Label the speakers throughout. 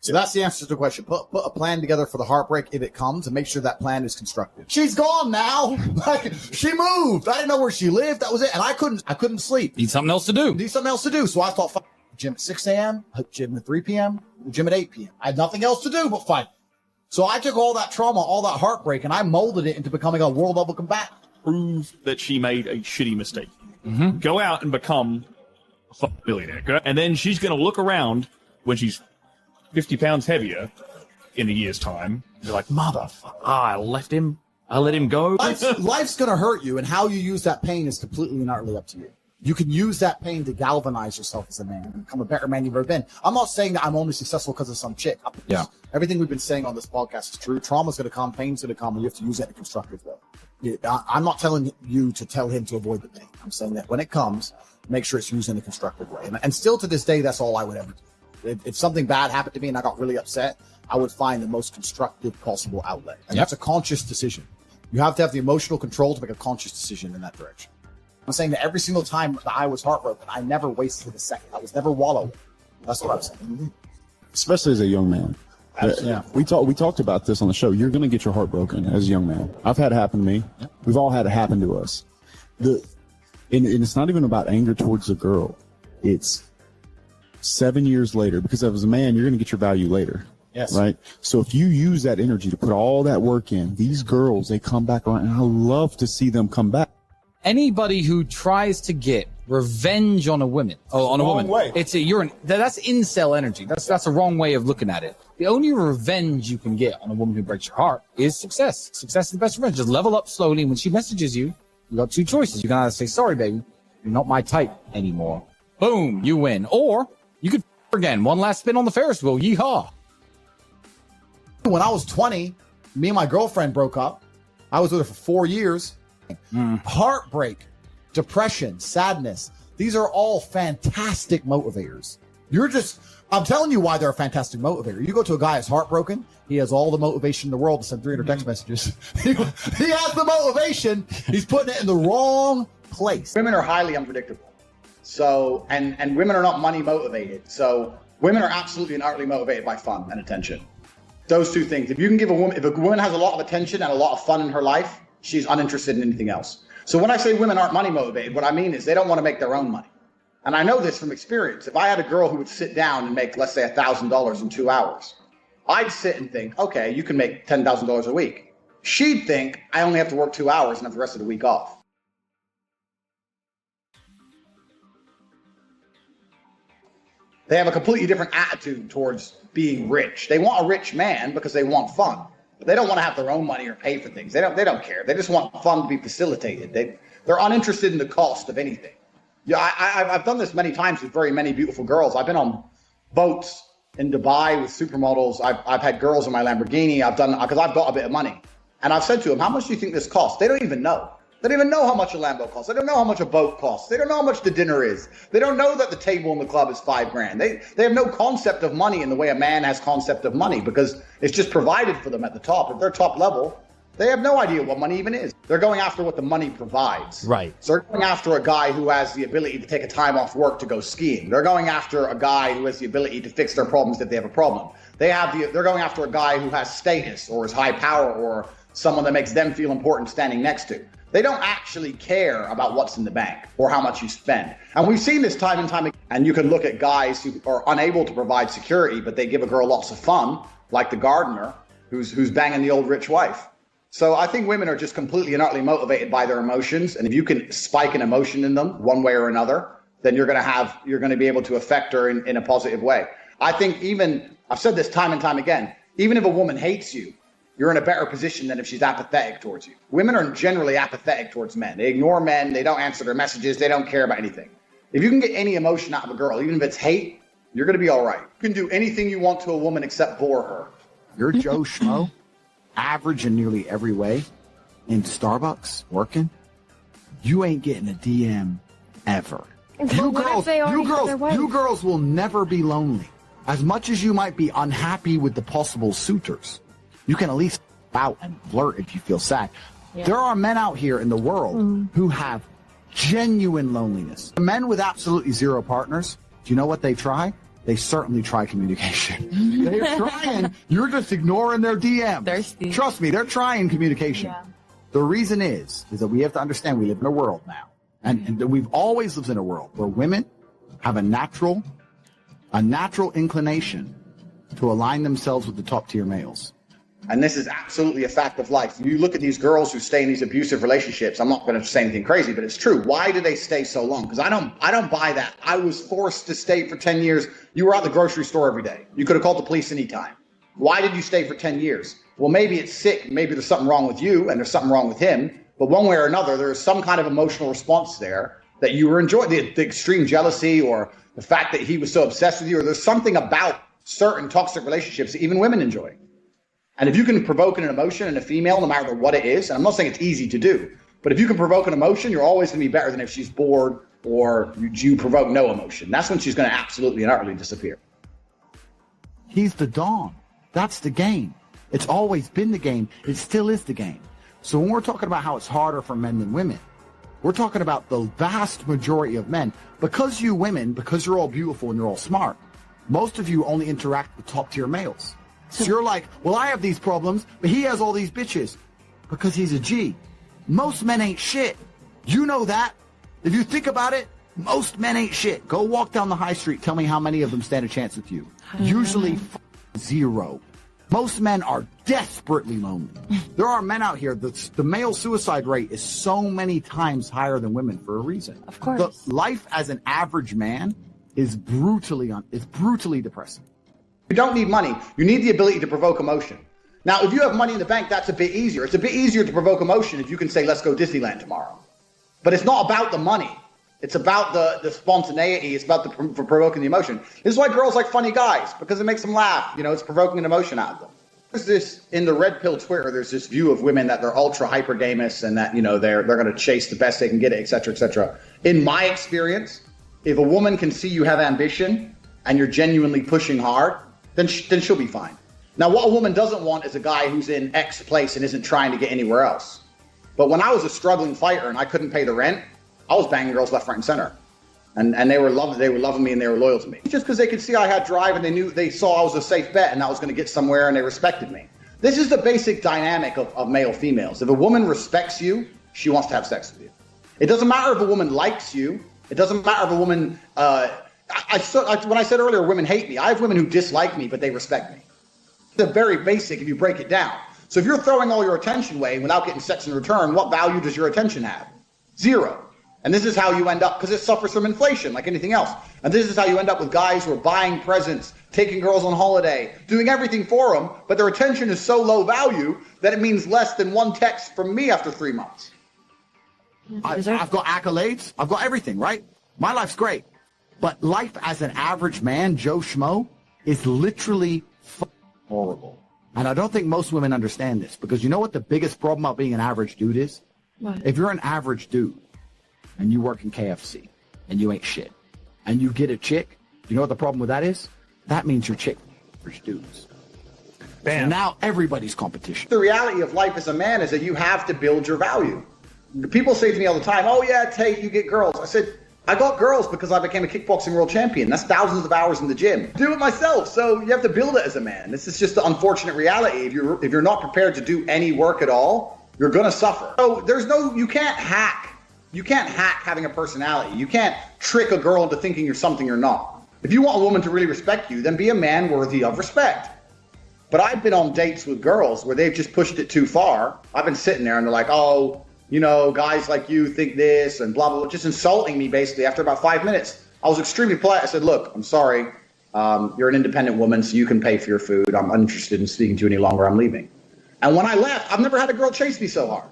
Speaker 1: So that's the answer to the question. Put a plan together for the heartbreak if it comes, and make sure that plan is constructive. She's gone now. Like, she moved. I didn't know where she lived. That was it. And I couldn't sleep.
Speaker 2: Need something else to do.
Speaker 1: So I thought, fuck, gym at 6 a.m., gym at 3 p.m., gym at 8 p.m. I had nothing else to do but fight. So I took all that trauma, all that heartbreak, and I molded it into becoming a world level combatant.
Speaker 3: Prove that she made a shitty mistake. Mm-hmm. Go out and become a billionaire. And then she's going to look around when she's 50 pounds heavier in a year's time. You're like, motherfucker, I let him go.
Speaker 1: Life's going to hurt you, and how you use that pain is completely and utterly up to you. You can use that pain to galvanize yourself as a man and become a better man you've ever been. I'm not saying that I'm only successful because of some chick.
Speaker 2: Yeah.
Speaker 1: Everything we've been saying on this podcast is true. Trauma's going to come, pain's going to come, and you have to use it in a constructive way. I'm not telling you to tell him to avoid the pain. I'm saying that when it comes, make sure it's used in a constructive way. And still to this day, that's all I would ever do. If something bad happened to me and I got really upset, I would find the most constructive possible outlet. And that's a conscious decision. You have to have the emotional control to make a conscious decision in that direction. I'm saying that every single time that I was heartbroken, I never wasted a second. I was never wallowing. That's what I'm saying.
Speaker 4: Especially as a young man.
Speaker 1: Yeah.
Speaker 4: We talked about this on the show. You're going to get your heart broken as a young man. I've had it happen to me. Yeah. We've all had it happen to us. And it's not even about anger towards the girl. It's 7 years later, because as a man, you're going to get your value later.
Speaker 1: Yes.
Speaker 4: Right? So if you use that energy to put all that work in, these girls, they come back around, and I love to see them come back.
Speaker 2: Anybody who tries to get revenge on a woman,
Speaker 4: way.
Speaker 2: that's incel energy. That's a wrong way of looking at it. The only revenge you can get on a woman who breaks your heart is success. Success is the best revenge. Just level up slowly. When she messages you, you got two choices. You can either say, sorry, baby, you're not my type anymore. Boom, you win. Or you could again, one last spin on the Ferris wheel. Yeehaw.
Speaker 1: When I was 20, me and my girlfriend broke up. I was with her for 4 years. Heartbreak, depression, sadness. These are all fantastic motivators. I'm telling you why they're a fantastic motivator. You go to a guy who's heartbroken. He has all the motivation in the world to send 300 text messages. He has the motivation. He's putting it in the wrong place. Women are highly unpredictable. So, and women are not money motivated. So women are absolutely and utterly motivated by fun and attention. Those two things. If a woman has a lot of attention and a lot of fun in her life, she's uninterested in anything else. So when I say women aren't money motivated, what I mean is they don't want to make their own money. And I know this from experience. If I had a girl who would sit down and make, let's say, $1,000 in 2 hours, I'd sit and think, okay, you can make $10,000 a week. She'd think, I only have to work 2 hours and have the rest of the week off. They have a completely different attitude towards being rich. They want a rich man because they want fun. But they don't want to have their own money or pay for things. They don't care. They just want fun to be facilitated. They're uninterested in the cost of anything. Yeah, I've done this many times with very many beautiful girls. I've been on boats in Dubai with supermodels. I've had girls in my Lamborghini. Because I've got a bit of money. And I've said to them, how much do you think this costs? They don't even know. They don't even know how much a Lambo costs. They don't know how much a boat costs. They don't know how much the dinner is. They don't know that the table in the club is $5,000. They have no concept of money in the way a man has concept of money, because it's just provided for them at the top. At their top level, they have no idea what money even is. They're going after what the money provides.
Speaker 2: Right.
Speaker 1: So they're going after a guy who has the ability to take a time off work to go skiing. They're going after a guy who has the ability to fix their problems if they have a problem. They're going after a guy who has status or is high power or someone that makes them feel important standing next to. They don't actually care about what's in the bank or how much you spend. And we've seen this time and time again. And you can look at guys who are unable to provide security, but they give a girl lots of fun, like the gardener who's banging the old rich wife. So I think women are just completely and utterly motivated by their emotions. And if you can spike an emotion in them one way or another, then you're going to be able to affect her in a positive way. I think I've said this time and time again, even if a woman hates you, you're in a better position than if she's apathetic towards you. Women are generally apathetic towards men. They ignore men. They don't answer their messages. They don't care about anything. If you can get any emotion out of a girl, even if it's hate, you're going to be all right. You can do anything you want to a woman except bore her.
Speaker 5: You're Joe Schmo, average in nearly every way, in Starbucks, working. You ain't getting a DM ever. You girls will never be lonely. As much as you might be unhappy with the possible suitors, you can at least out and flirt if you feel sad. Yeah. There are men out here in the world who have genuine loneliness. Men with absolutely zero partners, do you know what they try? they certainly try communication. They're trying. You're just ignoring their DMs.
Speaker 6: Thirsty.
Speaker 5: Trust me, they're trying communication.
Speaker 6: Yeah.
Speaker 5: The reason is that we have to understand we live in a world now. And we've always lived in a world where women have a natural inclination to align themselves with the top tier males.
Speaker 1: And this is absolutely a fact of life. You look at these girls who stay in these abusive relationships. I'm not going to say anything crazy, but it's true. Why do they stay so long? Because I don't buy that. I was forced to stay for 10 years. You were at the grocery store every day. You could have called the police anytime. Why did you stay for 10 years? Well, maybe it's sick. Maybe there's something wrong with you and there's something wrong with him. But one way or another, there is some kind of emotional response there that you were enjoying. The extreme jealousy or the fact that he was so obsessed with you, or there's something about certain toxic relationships that even women enjoy. And if you can provoke an emotion in a female, no matter what it is, and I'm not saying it's easy to do, but if you can provoke an emotion, you're always going to be better than if she's bored or you provoke no emotion. That's when she's going to absolutely and utterly disappear.
Speaker 5: He's the Dawn. That's the game. It's always been the game. It still is the game. So when we're talking about how it's harder for men than women, we're talking about the vast majority of men. Because you women, because you're all beautiful and you're all smart, most of you only interact with top tier males. So you're like, well, I have these problems, but he has all these bitches because he's a G. Most men ain't shit. You know that. If you think about it, most men ain't shit. Go walk down the high street. Tell me how many of them stand a chance with you. Usually zero. Most men are desperately lonely. There are men out here, the male suicide rate is so many times higher than women for a reason.
Speaker 6: Of course.
Speaker 5: The life as an average man is brutally depressing.
Speaker 1: You don't need money. You need the ability to provoke emotion. Now, if you have money in the bank, that's a bit easier. It's a bit easier to provoke emotion if you can say, let's go Disneyland tomorrow. But it's not about the money. It's about the spontaneity. It's about for provoking the emotion. This is why girls like funny guys, because it makes them laugh. You know, it's provoking an emotion out of them. There's this, in the red pill Twitter, there's this view of women that they're ultra hypergamous and that, you know, they're going to chase the best they can get it, et cetera, et cetera. In my experience, if a woman can see you have ambition and you're genuinely pushing hard, then she'll be fine. Now, what a woman doesn't want is a guy who's in X place and isn't trying to get anywhere else. But when I was a struggling fighter and I couldn't pay the rent, I was banging girls left, right, and center. And they were loving me and they were loyal to me. Just because they could see I had drive and they saw I was a safe bet and I was going to get somewhere and they respected me. This is the basic dynamic of male females. If a woman respects you, she wants to have sex with you. It doesn't matter if a woman likes you. It doesn't matter if a woman... when I said earlier women hate me, I have women who dislike me, but they respect me. It's very basic if you break it down. So if you're throwing all your attention away without getting sex in return, what value does your attention have? Zero. And this is how you end up, because it suffers from inflation like anything else. And this is how you end up with guys who are buying presents, taking girls on holiday, doing everything for them, but their attention is so low value that it means less than one text from me after 3 months.
Speaker 5: I've got accolades. I've got everything, right? My life's great. But life as an average man, Joe Schmo, is literally horrible. And I don't think most women understand this, because you know what the biggest problem about being an average dude is?
Speaker 6: What?
Speaker 5: If you're an average dude and you work in KFC and you ain't shit and you get a chick, you know what the problem with that is? That means your chick average dudes.
Speaker 3: Bam.
Speaker 5: So now everybody's competition.
Speaker 1: The reality of life as a man is that you have to build your value. People say to me all the time, oh yeah, Tate, you get girls. I said, I got girls because I became a kickboxing world champion. That's thousands of hours in the gym. Do it myself. So you have to build it as a man. This is just the unfortunate reality. If you're not prepared to do any work at all, you're going to suffer. So you can't hack. You can't hack having a personality. You can't trick a girl into thinking you're something you're not. If you want a woman to really respect you, then be a man worthy of respect. But I've been on dates with girls where they've just pushed it too far. I've been sitting there and they're like, oh, you know, guys like you think this and blah, blah, blah, just insulting me basically after about 5 minutes. I was extremely polite. I said, look, I'm sorry. You're an independent woman, so you can pay for your food. I'm uninterested in speaking to you any longer. I'm leaving. And when I left, I've never had a girl chase me so hard.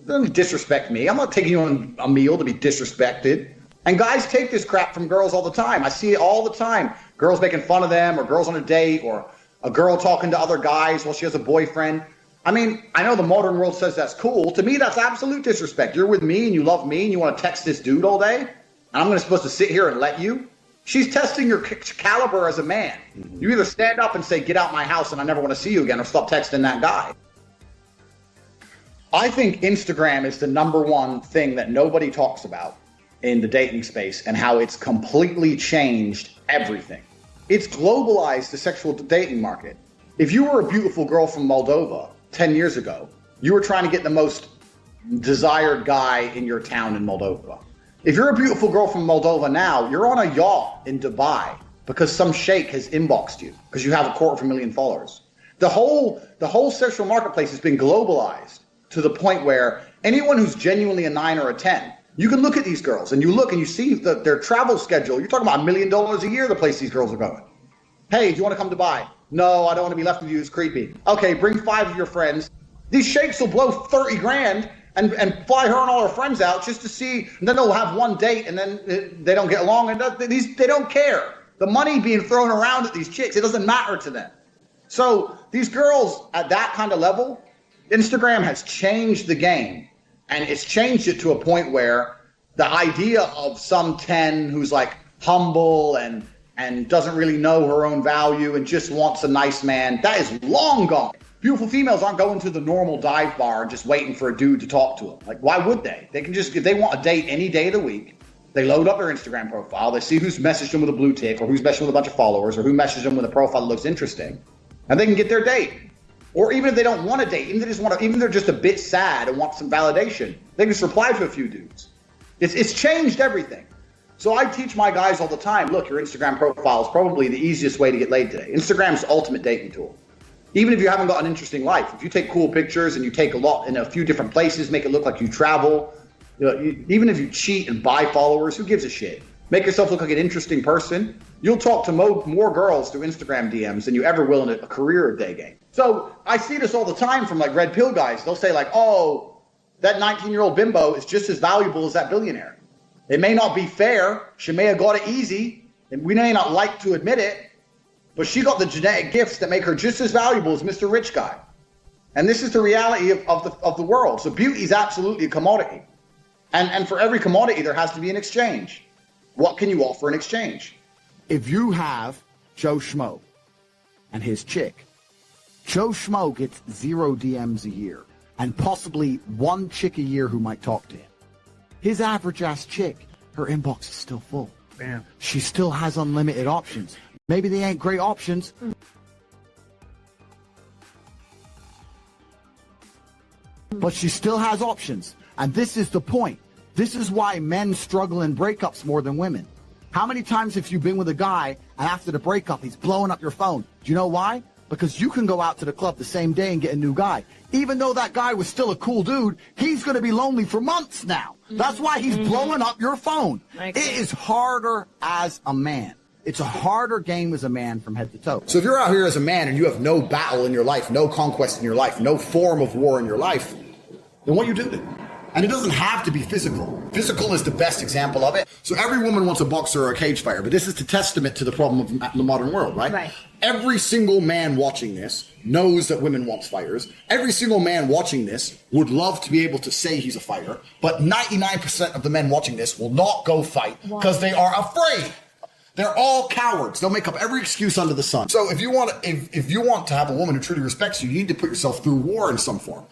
Speaker 1: Don't disrespect me. I'm not taking you on a meal to be disrespected. And guys take this crap from girls all the time. I see it all the time. Girls making fun of them, or girls on a date, or a girl talking to other guys while she has a boyfriend. I mean, I know the modern world says that's cool. To me, that's absolute disrespect. You're with me and you love me and you want to text this dude all day, and I'm supposed to sit here and let you? She's testing your caliber as a man. You either stand up and say, get out my house and I never want to see you again, or stop texting that guy. I think Instagram is the number one thing that nobody talks about. in the dating space and how it's completely changed everything. It's globalized the sexual dating market. If you were a beautiful girl from Moldova 10 years ago, you were trying to get the most desired guy in your town in Moldova. If you're a beautiful girl from Moldova now, you're on a yacht in Dubai because some sheikh has inboxed you because you have 250,000 followers. The whole sexual marketplace has been globalized to the point where anyone who's genuinely a 9 or a 10, you can look at these girls and you look and you see their travel schedule. You're talking about $1 million a year, the place these girls are going. Hey, do you want to come to Dubai? No, I don't want to be left with you. It's creepy. Okay, bring 5 of your friends. These sheikhs will blow 30 grand and fly her and all her friends out just to see, and then they'll have one date and then they don't get along, and they don't care. The money being thrown around at these chicks, it doesn't matter to them. So these girls at that kind of level, Instagram has changed the game, and it's changed it to a point where the idea of some 10 who's like humble and doesn't really know her own value and just wants a nice man, that is long gone. Beautiful females aren't going to the normal dive bar and just waiting for a dude to talk to them. Like, why would they? They can just, if they want a date any day of the week, they load up their Instagram profile, they see who's messaged them with a blue tick or who's messaged them with a bunch of followers or who messaged them with a profile that looks interesting, and they can get their date. Or even if they don't want a date, even if they're just a bit sad and want some validation, they can just reply to a few dudes. It's changed everything. So I teach my guys all the time, look, your Instagram profile is probably the easiest way to get laid today. Instagram's the ultimate dating tool. Even if you haven't got an interesting life, if you take cool pictures and you take a lot in a few different places, make it look like you travel, even if you cheat and buy followers, who gives a shit? Make yourself look like an interesting person. You'll talk to more girls through Instagram DMs than you ever will in a career or day game. So I see this all the time from like red pill guys. They'll say like, oh, that 19-year-old bimbo is just as valuable as that billionaire. It may not be fair. She may have got it easy, and we may not like to admit it, but she got the genetic gifts that make her just as valuable as Mr. Rich Guy. And this is the reality of the world. So beauty is absolutely a commodity. And for every commodity, there has to be an exchange. What can you offer in exchange?
Speaker 5: If you have Joe Schmo and his chick, Joe Schmo gets 0 DMs a year and possibly 1 chick a year who might talk to him. His average ass chick, her inbox is still full.
Speaker 3: Bam.
Speaker 5: She still has unlimited options. Maybe they ain't great options, but she still has options. And this is the point. This is why men struggle in breakups more than women. How many times have you been with a guy and after the breakup, he's blowing up your phone? Do you know why? Because you can go out to the club the same day and get a new guy. Even though that guy was still a cool dude, he's going to be lonely for months now. That's why he's blowing up your phone. It is harder as a man. It's a harder game as a man from head to toe.
Speaker 6: So if you're out here as a man and you have no battle in your life, no conquest in your life, no form of war in your life, then what you do then? And it doesn't have to be physical. Physical is the best example of it. So every woman wants a boxer or a cage fighter, but this is the testament to the problem of the modern world, right? Right. Every single man watching this knows that women want fighters. Every single man watching this would love to be able to say he's a fighter, but 99% of the men watching this will not go fight because they are afraid. They're all cowards. They'll make up every excuse under the sun. So if you want to have a woman who truly respects you, you need to put yourself through war in some form.